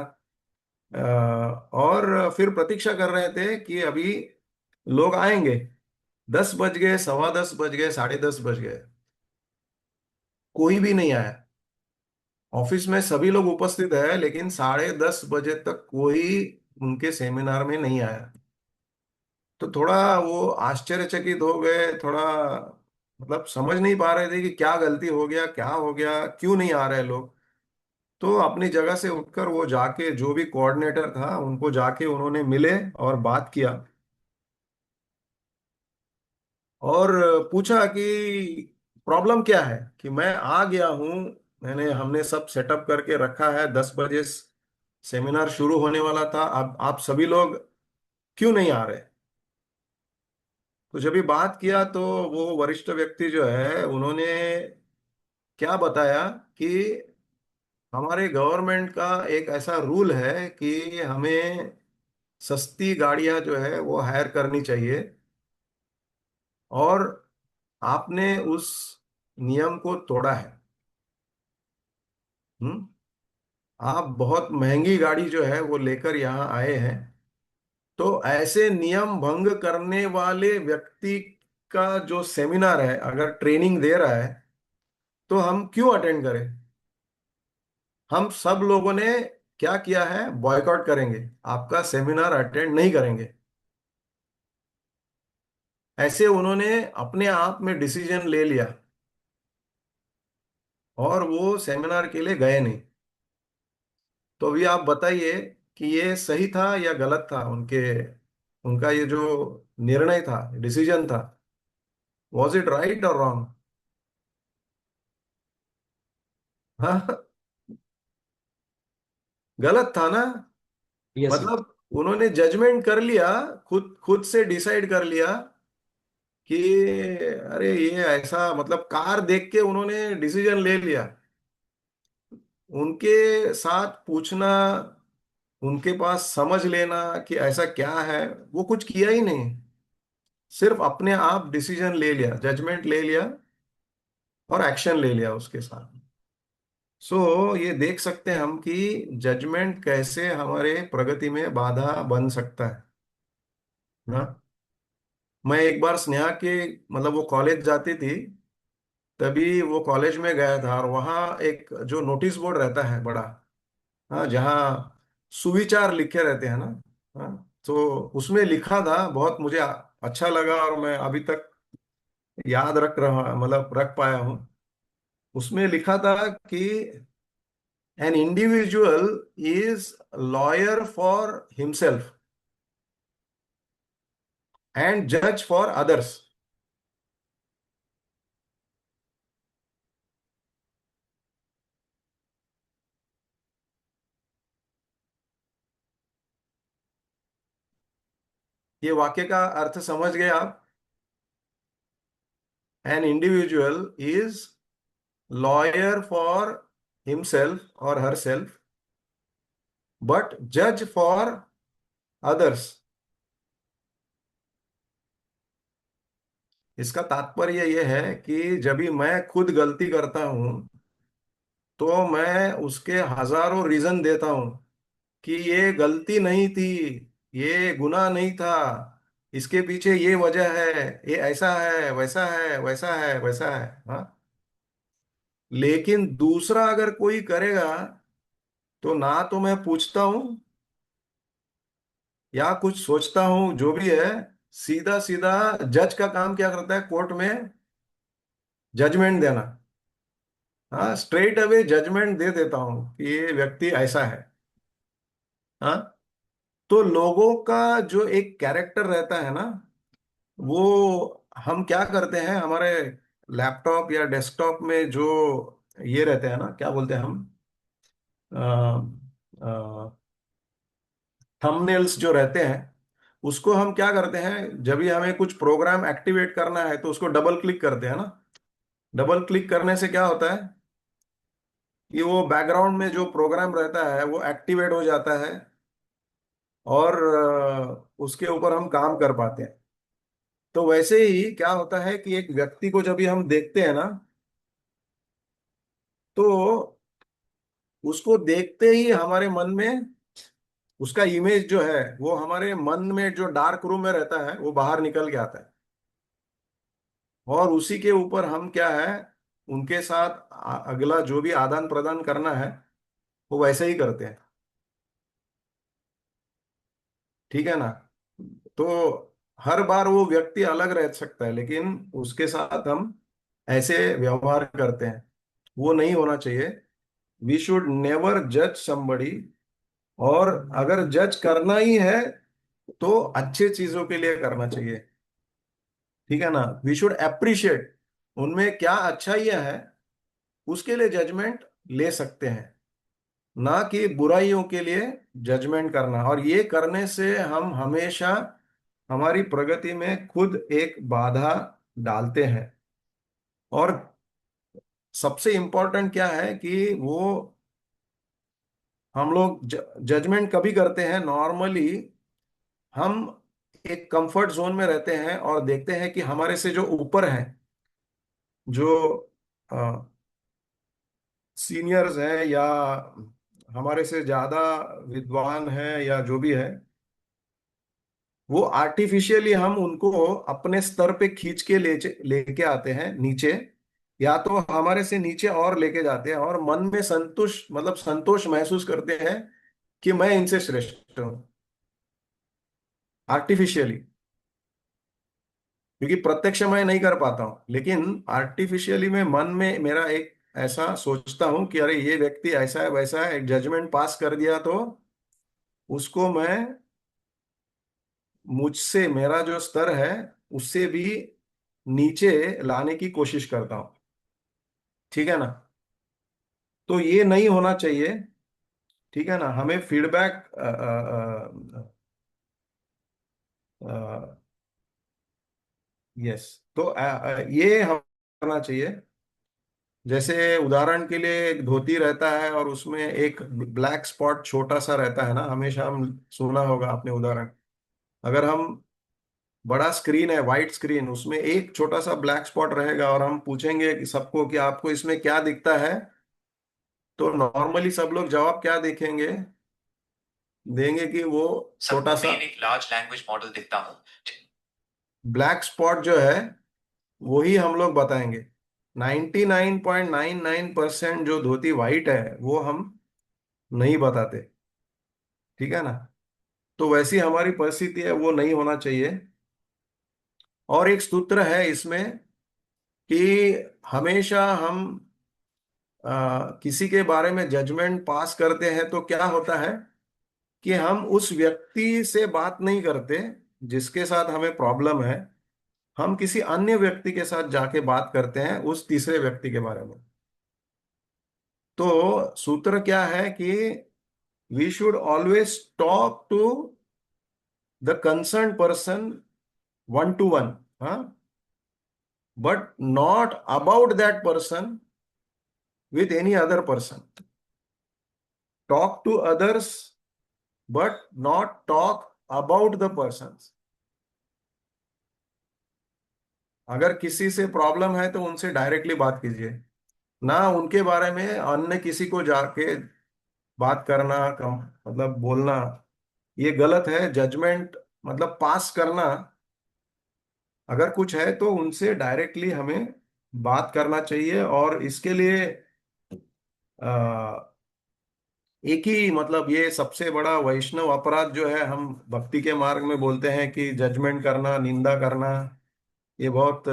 और फिर प्रतीक्षा कर रहे थे कि अभी लोग आएंगे। 10 बज गए, सवा 10 बज गए, साढ़े 10 बज गए, कोई भी नहीं आया। ऑफिस में सभी लोग उपस्थित है, लेकिन साढ़े 10 बजे तक कोई उनके सेमिनार में नहीं आया। तो थोड़ा वो आश्चर्यचकित हो गए, थोड़ा मतलब समझ नहीं पा रहे थे कि क्या गलती हो गया, क्या हो गया, क्यों नहीं आ रहे लोग। तो अपनी जगह से उठकर वो जाके, जो भी कोऑर्डिनेटर था उनको जाके उन्होंने मिले और बात किया, और पूछा कि प्रॉब्लम क्या है, कि मैं आ गया हूं, हमने सब सेटअप करके रखा है, 10 बजे सेमिनार शुरू होने वाला था, अब आप सभी लोग क्यों नहीं आ रहे? तो जब भी बात किया, तो वो वरिष्ठ व्यक्ति जो है उन्होंने क्या बताया कि हमारे गवर्नमेंट का एक ऐसा रूल है कि हमें सस्ती गाड़ियां जो है वो हायर करनी चाहिए, और आपने उस नियम को तोड़ा है। हम्म। आप बहुत महंगी गाड़ी जो है वो लेकर यहाँ आए हैं, तो ऐसे नियम भंग करने वाले व्यक्ति का जो सेमिनार है, अगर ट्रेनिंग दे रहा है, तो हम क्यों अटेंड करें? हम सब लोगों ने क्या किया है, बॉयकॉट करेंगे, आपका सेमिनार अटेंड नहीं करेंगे। ऐसे उन्होंने अपने आप में डिसीजन ले लिया और वो सेमिनार के लिए गए नहीं। तो अभी आप बताइए कि ये सही था या गलत था, उनके उनका ये जो निर्णय था, डिसीजन था, वॉज इट राइट और रॉन्ग? हाँ, गलत था ना। Yes yes. मतलब उन्होंने जजमेंट कर लिया, खुद खुद से डिसाइड कर लिया कि अरे ये ऐसा, मतलब कार देख के उन्होंने डिसीजन ले लिया। उनके साथ पूछना, उनके पास समझ लेना कि ऐसा क्या है, वो कुछ किया ही नहीं। सिर्फ अपने आप डिसीजन ले लिया, जजमेंट ले लिया और एक्शन ले लिया उसके साथ। सो ये देख सकते हैं हम कि जजमेंट कैसे हमारे प्रगति में बाधा बन सकता है ना। मैं एक बार स्नेहा के, मतलब वो कॉलेज जाती थी, तभी वो कॉलेज में गया था और वहाँ एक जो नोटिस बोर्ड रहता है बड़ा, हाँ, जहाँ सुविचार लिखे रहते हैं ना, हाँ, तो उसमें लिखा था, बहुत मुझे अच्छा लगा और मैं अभी तक याद रख रहा, मतलब रख पाया हूँ। उसमें लिखा था कि an individual is lawyer for himself and जज फॉर अदर्स। ये वाक्य का अर्थ समझ गए आप? An individual is lawyer for himself और हर सेल्फ बट जज फॉर अदर्स। इसका तात्पर्य यह है कि जब भी मैं खुद गलती करता हूं तो मैं उसके हजारों रीजन देता हूं कि ये गलती नहीं थी, ये गुनाह नहीं था, इसके पीछे ये वजह है, ये ऐसा है, वैसा है, वैसा है, वैसा है। हाँ, लेकिन दूसरा अगर कोई करेगा तो ना तो मैं पूछता हूं या कुछ सोचता हूं, जो भी है, सीधा सीधा जज का काम क्या करता है, कोर्ट में जजमेंट देना। हाँ, स्ट्रेट अवे जजमेंट दे देता हूं कि ये व्यक्ति ऐसा है। हाँ, तो लोगों का जो एक कैरेक्टर रहता है ना, वो हम क्या करते हैं, हमारे लैपटॉप या डेस्कटॉप में जो ये रहते हैं ना, क्या बोलते हैं हम, थंबनेल्स जो रहते हैं, उसको हम क्या करते हैं, जब भी हमें कुछ प्रोग्राम एक्टिवेट करना है तो उसको डबल क्लिक करते हैं ना। डबल क्लिक करने से क्या होता है कि वो बैकग्राउंड में जो प्रोग्राम रहता है वो एक्टिवेट हो जाता है और उसके ऊपर हम काम कर पाते हैं। तो वैसे ही क्या होता है कि एक व्यक्ति को जब भी हम देखते हैं ना, तो उसको देखते ही हमारे मन में उसका इमेज जो है, वो हमारे मन में जो डार्क रूम में रहता है वो बाहर निकल के आता है। और उसी के ऊपर हम क्या है, उनके साथ अगला जो भी आदान प्रदान करना है वो वैसे ही करते हैं। ठीक है ना। तो हर बार वो व्यक्ति अलग रह सकता है, लेकिन उसके साथ हम ऐसे व्यवहार करते हैं, वो नहीं होना चाहिए। वी शुड नेवर जज समबडी। और अगर जज करना ही है तो अच्छे चीजों के लिए करना चाहिए। ठीक है ना। वी शुड अप्रिशिएट, उनमें क्या अच्छाइयाँ है उसके लिए जजमेंट ले सकते हैं, ना कि बुराइयों के लिए जजमेंट करना। और ये करने से हम हमेशा हमारी प्रगति में खुद एक बाधा डालते हैं। और सबसे इंपॉर्टेंट क्या है कि वो हम लोग जजमेंट कभी करते हैं नॉर्मली, हम एक कंफर्ट जोन में रहते हैं और देखते हैं कि हमारे से जो ऊपर हैं, जो सीनियर्स हैं या हमारे से ज्यादा विद्वान हैं या जो भी है, वो आर्टिफिशियली हम उनको अपने स्तर पे खींच के ले लेके आते हैं नीचे, या तो हमारे से नीचे और लेके जाते हैं और मन में संतुष्ट, मतलब संतोष महसूस करते हैं कि मैं इनसे श्रेष्ठ हूँ, आर्टिफिशियली। क्योंकि प्रत्यक्ष मैं नहीं कर पाता हूँ, लेकिन आर्टिफिशियली मैं मन में मेरा एक ऐसा सोचता हूँ कि अरे ये व्यक्ति ऐसा है वैसा है, एक जजमेंट पास कर दिया, तो उसको मैं मुझसे मेरा जो स्तर है उससे भी नीचे लाने की कोशिश करता हूँ। ठीक है ना? तो ये नहीं होना चाहिए। ठीक है ना? हमें फीडबैक, यस, तो ये हम करना चाहिए। जैसे उदाहरण के लिए एक धोती रहता है और उसमें एक ब्लैक स्पॉट छोटा सा रहता है ना, हमेशा हम सुना होगा आपने उदाहरण। अगर हम, बड़ा स्क्रीन है, वाइट स्क्रीन, उसमें एक छोटा सा ब्लैक स्पॉट रहेगा और हम पूछेंगे कि सबको कि आपको इसमें क्या दिखता है, तो नॉर्मली सब लोग जवाब क्या देखेंगे, देंगे कि वो छोटा सा एक लार्ज लैंग्वेज मॉडल दिखता हूँ। ब्लैक स्पॉट जो है वही हम लोग बताएंगे। 99.99% जो धोती वाइट है वो हम नहीं बताते। ठीक है ना? तो वैसी हमारी परिस्थिति है, वो नहीं होना चाहिए। और एक सूत्र है इसमें कि हमेशा हम किसी के बारे में जजमेंट पास करते हैं तो क्या होता है कि हम उस व्यक्ति से बात नहीं करते जिसके साथ हमें प्रॉब्लम है, हम किसी अन्य व्यक्ति के साथ जाके बात करते हैं उस तीसरे व्यक्ति के बारे में। तो सूत्र क्या है कि we should always talk to the concern person one to one, हाँ, but not about that person with any other person. Talk to others, but not talk about the persons. अगर किसी से प्रॉब्लम है तो उनसे डायरेक्टली बात कीजिए, ना उनके बारे में अन्य किसी को जाके बात करना, कम मतलब बोलना, ये गलत है। जजमेंट मतलब पास करना, अगर कुछ है तो उनसे डायरेक्टली हमें बात करना चाहिए। और इसके लिए एक ही मतलब, ये सबसे बड़ा वैष्णव अपराध जो है, हम भक्ति के मार्ग में बोलते हैं कि जजमेंट करना, निंदा करना, ये बहुत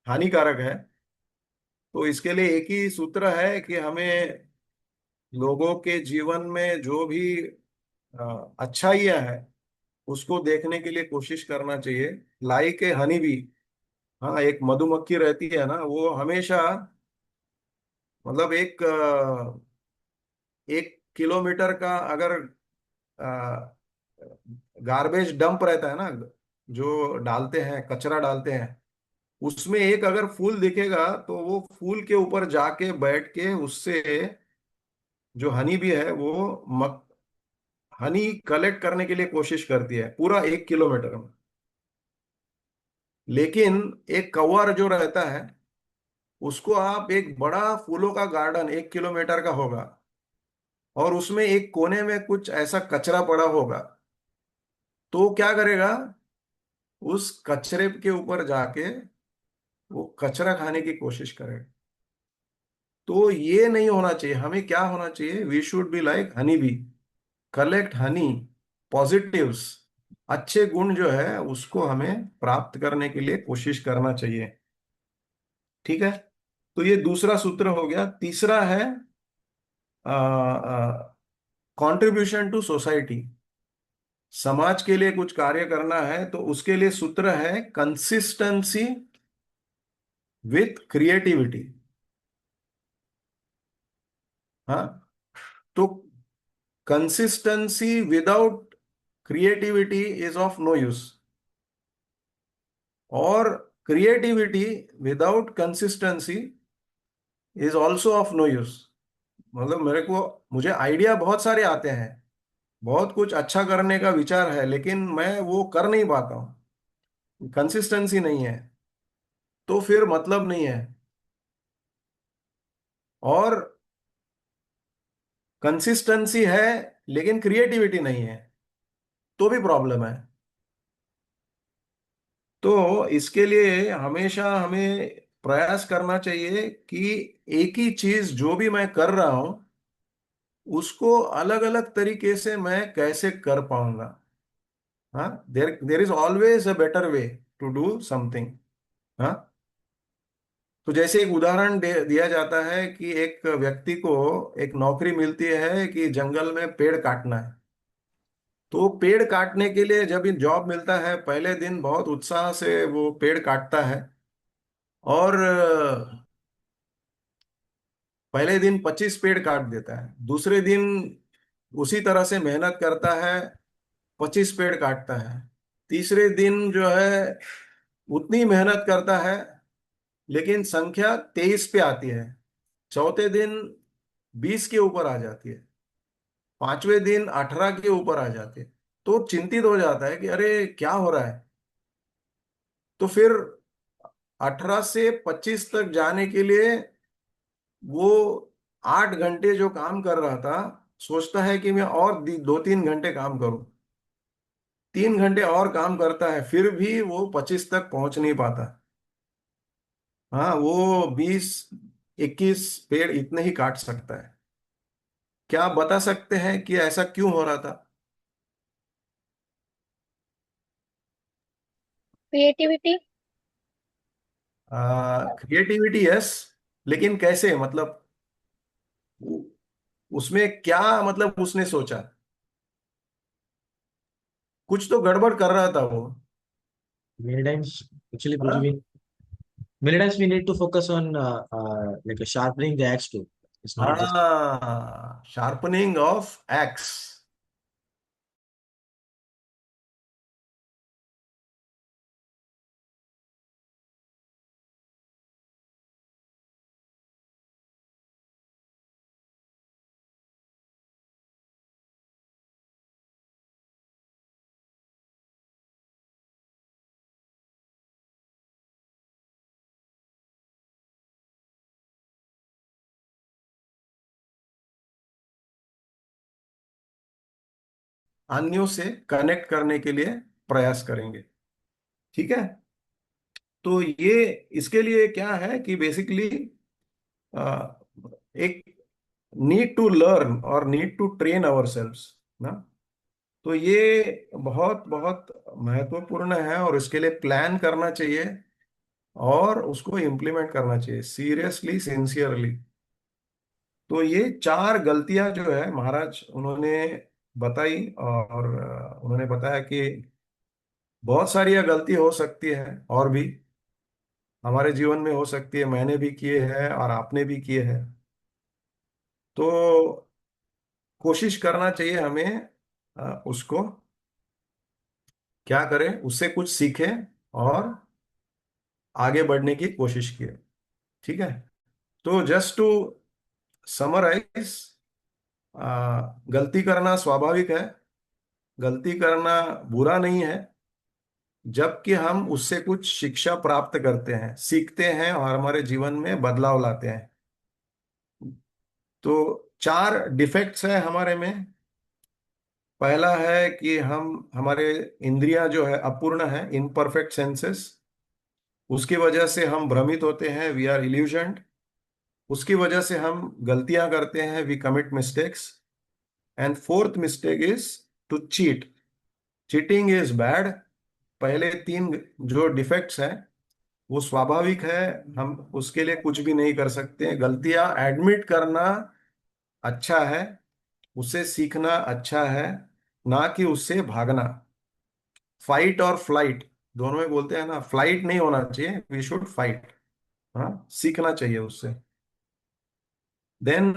हानिकारक है। तो इसके लिए एक ही सूत्र है कि हमें लोगों के जीवन में जो भी अच्छाइयाँ है उसको देखने के लिए कोशिश करना चाहिए। लाइक ए हनी बी, हाँ, एक मधुमक्खी रहती है ना, वो हमेशा मतलब एक किलोमीटर का अगर गार्बेज डंप रहता है ना, जो डालते हैं, कचरा डालते हैं, उसमें एक अगर फूल दिखेगा तो वो फूल के ऊपर जाके बैठ के उससे जो हनी भी है वो हनी कलेक्ट करने के लिए कोशिश करती है पूरा 1 किलोमीटर में। लेकिन एक कौवा जो रहता है, उसको आप एक बड़ा फूलों का गार्डन 1 किलोमीटर का होगा और उसमें एक कोने में कुछ ऐसा कचरा पड़ा होगा, तो क्या करेगा, उस कचरे के ऊपर जाके वो कचरा खाने की कोशिश करेगा। तो ये नहीं होना चाहिए। हमें क्या होना चाहिए, we should be like honey bee, collect honey, positives, अच्छे गुण जो है उसको हमें प्राप्त करने के लिए कोशिश करना चाहिए। ठीक है? तो ये दूसरा सूत्र हो गया। तीसरा है कंट्रीब्यूशन टू सोसाइटी। समाज के लिए कुछ कार्य करना है तो उसके लिए सूत्र है कंसिस्टेंसी विथ क्रिएटिविटी। हाँ, तो consistency without creativity is of no use, और creativity without consistency is also of no use. मतलब मुझे आइडिया बहुत सारे आते हैं, बहुत कुछ अच्छा करने का विचार है, लेकिन मैं वो कर नहीं पाता हूँ, कंसिस्टेंसी नहीं है, तो फिर मतलब नहीं है। और कंसिस्टेंसी है लेकिन क्रिएटिविटी नहीं है, तो भी प्रॉब्लम है। तो इसके लिए हमेशा हमें प्रयास करना चाहिए कि एक ही चीज जो भी मैं कर रहा हूं उसको अलग अलग तरीके से मैं कैसे कर पाऊंगा। हाँ, there there is always a better way. To do something. हाँ, तो जैसे एक उदाहरण दिया जाता है कि एक व्यक्ति को एक नौकरी मिलती है कि जंगल में पेड़ काटना है। तो पेड़ काटने के लिए जब ये जॉब मिलता है, पहले दिन बहुत उत्साह से वो पेड़ काटता है, और पहले दिन 25 पेड़ काट देता है। दूसरे दिन उसी तरह से मेहनत करता है, 25 पेड़ काटता है। तीसरे दिन जो है उतनी मेहनत करता है, लेकिन संख्या 23 पे आती है। चौथे दिन 20 के ऊपर आ जाती है। पांचवें दिन 18 के ऊपर आ जाती है। तो चिंतित हो जाता है कि अरे क्या हो रहा है। तो फिर 18 से 25 तक जाने के लिए वो 8 घंटे जो काम कर रहा था, सोचता है कि मैं और 2-3 घंटे काम करूं। 3 घंटे और काम करता है, फिर भी वो 25 तक पहुंच नहीं पाता। हाँ, वो 20-21 पेड़ इतने ही काट सकता है। क्या आप बता सकते हैं कि ऐसा क्यों हो रहा था? क्रिएटिविटी। Creativity, yes. लेकिन कैसे, मतलब उसमें क्या, मतलब उसने सोचा कुछ तो गड़बड़ कर रहा था वो। Many times, actually, Guruji, हाँ, many times we need to focus on like sharpening the axe too. It's not just हाँ, शार्पनिंग ऑफ एक्स। अन्यों से कनेक्ट करने के लिए प्रयास करेंगे। ठीक है। तो ये इसके लिए क्या है कि बेसिकली एक नीड टू लर्न और need to train ourselves ना। तो ये बहुत बहुत महत्वपूर्ण है, और इसके लिए प्लान करना चाहिए और उसको इम्प्लीमेंट करना चाहिए सीरियसली, सिंसियरली। तो ये 4 गलतियां जो है महाराज उन्होंने बताई, और उन्होंने बताया कि बहुत सारी यह गलती हो सकती है, और भी हमारे जीवन में हो सकती है। मैंने भी किए हैं और आपने भी किए हैं। तो कोशिश करना चाहिए हमें उसको क्या करें, उससे कुछ सीखें और आगे बढ़ने की कोशिश किए। ठीक है। तो जस्ट टू समराइज, गलती करना स्वाभाविक है। गलती करना बुरा नहीं है, जबकि हम उससे कुछ शिक्षा प्राप्त करते हैं, सीखते हैं और हमारे जीवन में बदलाव लाते हैं। तो 4 डिफेक्ट्स है हमारे में। पहला है कि हमारे इंद्रियां जो है अपूर्ण है, इनपरफेक्ट सेंसेस। उसकी वजह से हम भ्रमित होते हैं, वी आर इल्यूजन्ड। उसकी वजह से हम गलतियां करते हैं, we commit mistakes. And fourth mistake is to cheat. Cheating is bad. पहले 3 जो डिफेक्ट्स हैं वो स्वाभाविक है, हम उसके लिए कुछ भी नहीं कर सकते। गलतियां एडमिट करना अच्छा है, उससे सीखना अच्छा है, ना कि उससे भागना। फाइट और फ्लाइट दोनों में बोलते हैं ना, फ्लाइट नहीं होना चाहिए, वी शुड फाइट। हाँ, सीखना चाहिए उससे। देन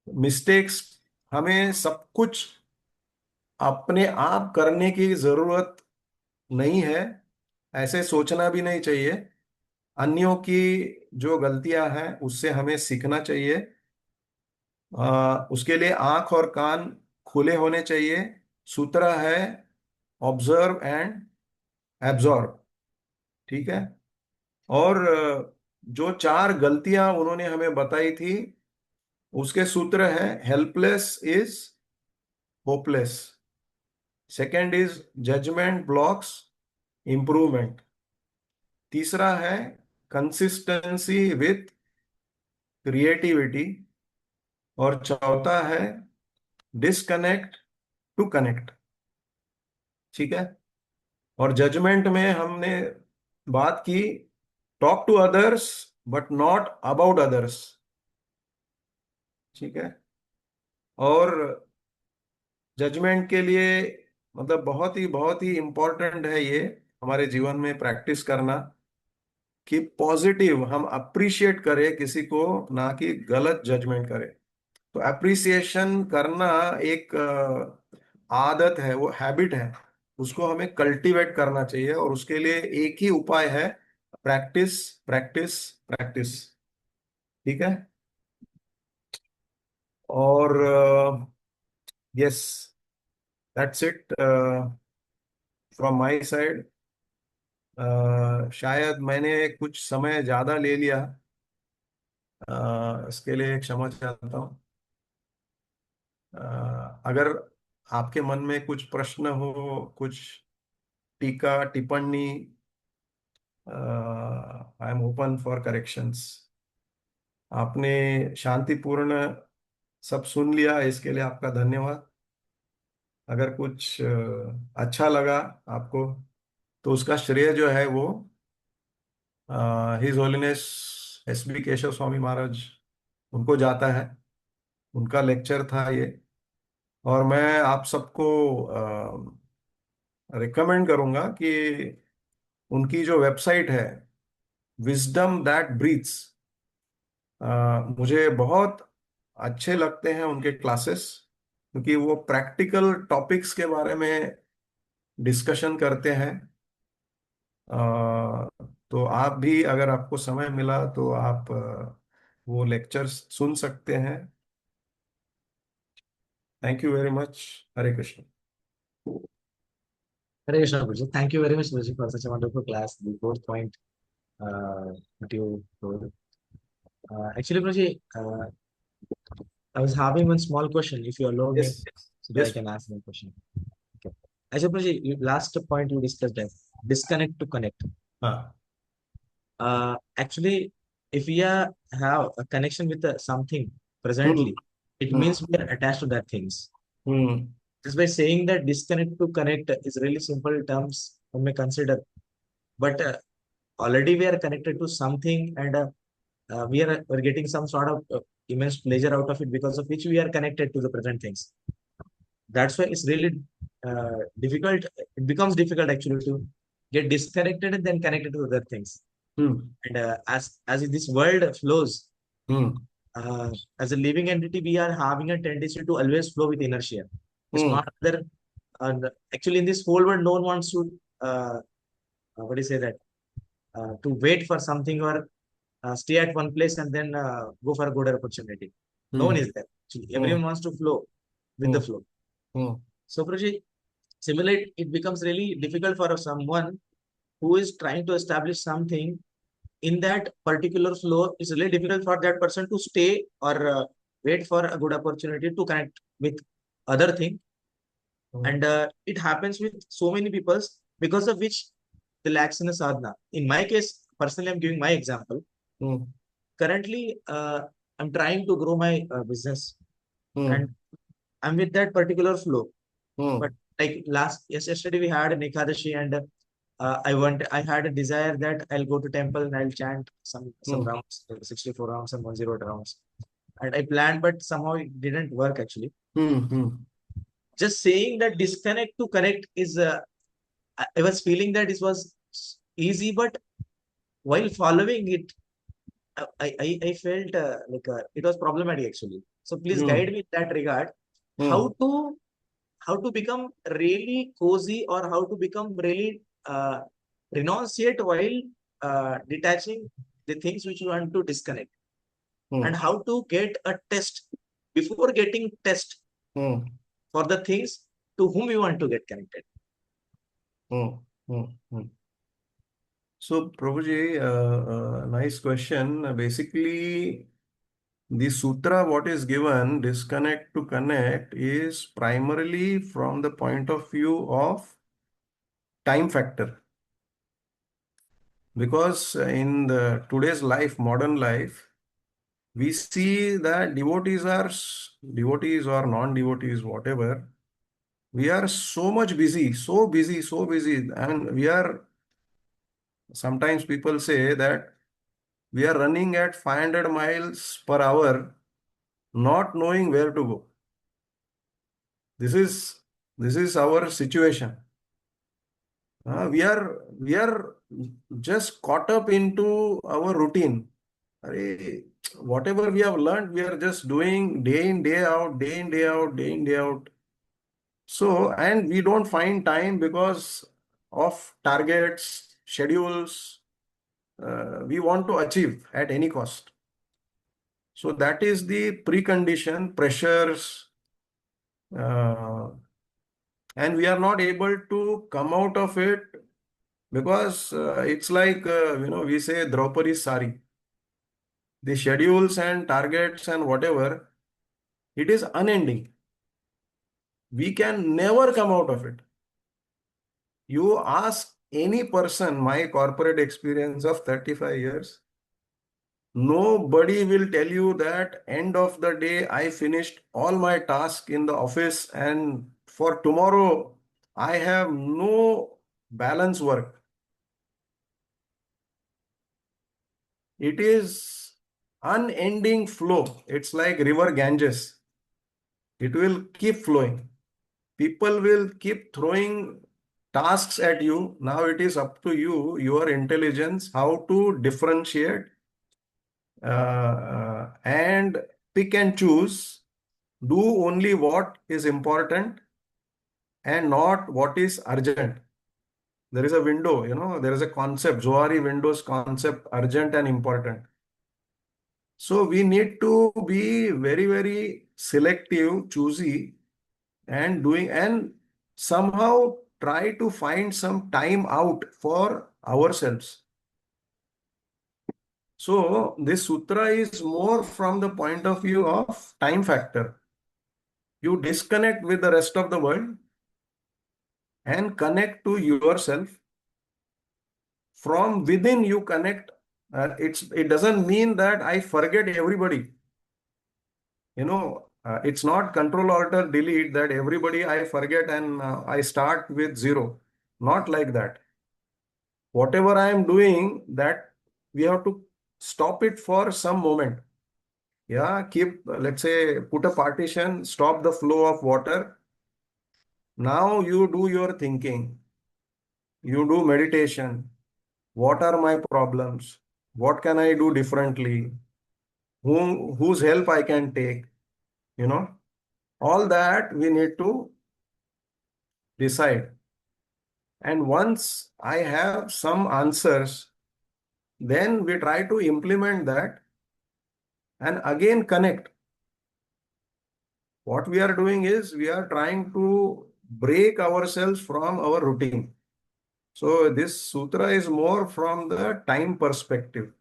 मिस्टेक्स, हमें सब कुछ अपने आप करने की जरूरत नहीं है, ऐसे सोचना भी नहीं चाहिए। अन्यों की जो गलतियां हैं उससे हमें सीखना चाहिए। उसके लिए आंख और कान खुले होने चाहिए। सूत्र है ऑब्जर्व एंड एब्जॉर्ब। ठीक है। और जो 4 गलतियां उन्होंने हमें बताई थी, उसके सूत्र हैं helpless is hopeless. Second is judgement blocks improvement. तीसरा है कंसिस्टेंसी विथ क्रिएटिविटी। और चौथा है डिस्कनेक्ट टू कनेक्ट। ठीक है। और जजमेंट में हमने बात की, talk to others but not about others. ठीक है। और जजमेंट के लिए मतलब बहुत ही इम्पोर्टेंट है ये हमारे जीवन में प्रैक्टिस करना, कि पॉजिटिव हम अप्रिशिएट करें किसी को, ना कि गलत जजमेंट करें। तो अप्रिसिएशन करना एक आदत है, वो हैबिट है, उसको हमें कल्टीवेट करना चाहिए। और उसके लिए एक ही उपाय है, प्रैक्टिस प्रैक्टिस प्रैक्टिस। ठीक है। और yes, that's it from my side. शायद मैंने कुछ समय ज्यादा ले लिया, इसके लिए क्षमा चाहता हूँ। अगर आपके मन में कुछ प्रश्न हो, कुछ टीका टिप्पणी, I am open for corrections. आपने शांतिपूर्ण सब सुन लिया, इसके लिए आपका धन्यवाद। अगर कुछ अच्छा लगा आपको, तो उसका श्रेय जो है वो his holiness SB Keshav Swami Maharaj, उनको जाता है। उनका लेक्चर था ये। और मैं आप सबको रिकमेंड करूंगा कि उनकी जो वेबसाइट है, विजडम दैट ब्रीथ्स, मुझे बहुत अच्छे लगते हैं उनके क्लासेस, क्योंकि वो प्रैक्टिकल टॉपिक्स के बारे में डिस्कशन करते हैं। तो आप भी अगर आपको समय मिला तो आप वो लेक्चर्स सुन सकते हैं। Thank you very much. Hare Krishna. Hare Krishna, Guruji. Thank you very much, Guruji, for such a wonderful class. The fourth point that you told. Actually, Guruji, I was having one small question, if you allow me, Yes. so that I Yes. can ask one question. Okay. Actually, Guruji, last point you discussed that disconnect to connect. हाँ। Actually, if we have a connection with something hmm. presently, it hmm. means we are attached to that things. Hmm. Just by saying that disconnect to connect is really simple terms one may consider, but already we are connected to something, and we're getting some sort of immense pleasure out of it, because of which we are connected to the present things. That's why it's really difficult. It becomes difficult actually to get disconnected and then connected to other things. Hmm. And as this world flows, hmm. uh, as a living entity, we are having a tendency to always flow with inertia. It's hmm. not other. Actually, in this whole world, no one wants to what do you say that to wait for something, or stay at one place and then go for a good opportunity. No one hmm. is there. Actually, hmm. everyone wants to flow with the hmm. flow. Hmm. So, Prachi, similarly, it becomes really difficult for someone who is trying to establish something in that particular flow. It's really difficult for that person to stay, or wait for a good opportunity to connect with other thing. Hmm. And it happens with so many people, because of which the lacks in a sadhana. In my case, personally, I'm giving my example. Hmm. Currently, I'm trying to grow my business, and hmm. I'm with that particular flow. But hmm. like yesterday we had an Ekadashi, and I had a desire that I'll go to temple and I'll chant some hmm. rounds, 64 rounds and 108 rounds. And I planned, but somehow it didn't work actually. Hmm. Just saying that disconnect to connect is, I was feeling that it was easy, but while following it, I felt like it was problematic actually. So please guide hmm. me in that regard. How hmm. to how to become really cozy, or how to become really renunciate while detaching the things which you want to disconnect, and hmm. how to get a test before getting test hmm. for the things to whom you want to get connected. Hmm. Hmm. So, Prabhuji, nice question. Basically, the sutra, what is given, disconnect to connect, is primarily from the point of view of time factor. Because in the today's life, modern life, we see that devotees or non-devotees, whatever, We are so much busy, so busy, so busy. And we are, sometimes people say that we are running at 500 miles per hour, not knowing where to go. This is this is our situation. We are just caught up into our routine. Arey, whatever we have learned, we are just doing day in, day out, day in, day out, day in, day out. So, and we don't find time because of targets, schedules, we want to achieve at any cost. So that is the precondition, pressures, uh, and we are not able to come out of it because it's like, we say Draupadi Sari. The schedules and targets and whatever, it is unending. We can never come out of it. You ask any person, my corporate experience of 35 years, nobody will tell you that end of the day I finished all my tasks in the office and for tomorrow I have no balance work. It is unending flow. It's like river Ganges. It will keep flowing. People will keep throwing tasks at you. Now it is up to you, your intelligence, how to differentiate and pick and choose, do only what is important and not what is urgent. There is a window, there is a concept, Zohari windows concept, urgent and important. So we need to be very, very selective, choosy, and doing, and somehow try to find some time out for ourselves. So this sutra is more from the point of view of time factor. You disconnect with the rest of the world and connect to yourself. From within you connect. It doesn't mean that I forget everybody. It's not control alter delete that everybody I forget and I start with zero. Not like that. Whatever I am doing, that we have to stop it for some moment. Yeah, let's say, put a partition, stop the flow of water. Now you do your thinking, you do meditation. What are my problems? What can I do differently? Whose help I can take? You know, all that we need to decide. And once I have some answers, then we try to implement that and again connect. What we are doing is we are trying to break ourselves from our routine. So this sutra is more from the time perspective.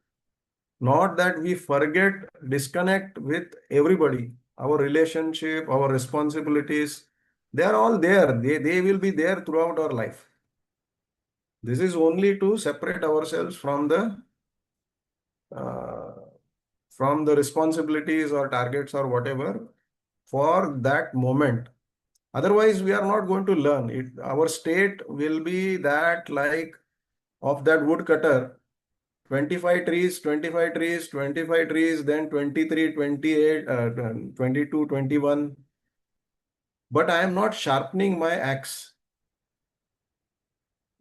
Not that we forget, disconnect with everybody, our relationship, our responsibilities. They are all there. They will be there throughout our life. This is only to separate ourselves uh, from the responsibilities or targets or whatever for that moment. Otherwise, we are not going to learn. Our state will be that like of that woodcutter, 25 trees, 25 trees, 25 trees, then 23, 28, 22, 21. But I am not sharpening my axe.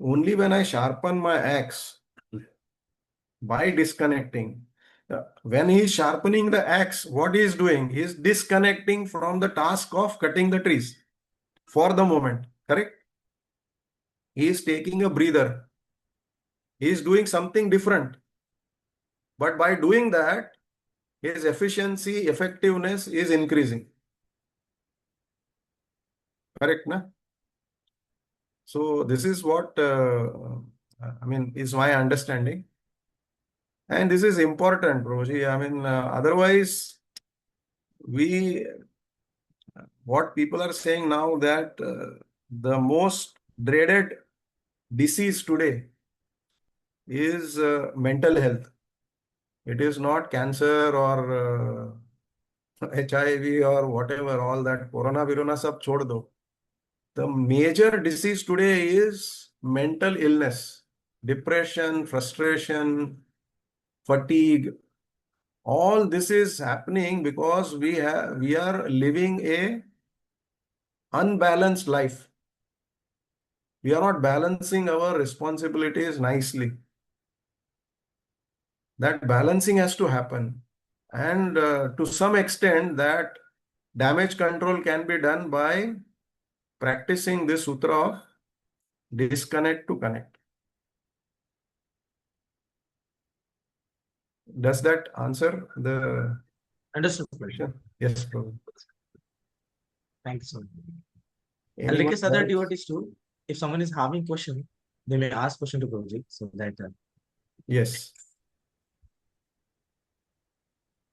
Only when I sharpen my axe by disconnecting. When he is sharpening the axe, what he is doing? He is disconnecting from the task of cutting the trees for the moment. Correct? He is taking a breather. He is doing something different. But by doing that, his efficiency, effectiveness is increasing. Correct, na? So this is what is my understanding, and this is important, Roji. Otherwise, we what people are saying now that the most dreaded disease today is mental health. It is not cancer or HIV or whatever. All that corona viruna sab chhod do. The major disease today is mental illness, depression, frustration, fatigue. All this is happening because we are living a unbalanced life. We are not balancing our responsibilities nicely. That balancing has to happen. And to some extent, that damage control can be done by practicing this sutra of disconnect to connect. Does that answer the Understood. question? Yes, Prabhu. Thank you so much. I'll Anyone request other else? devotees too. If someone is having question, they may ask question to Prabhuji so that Yes.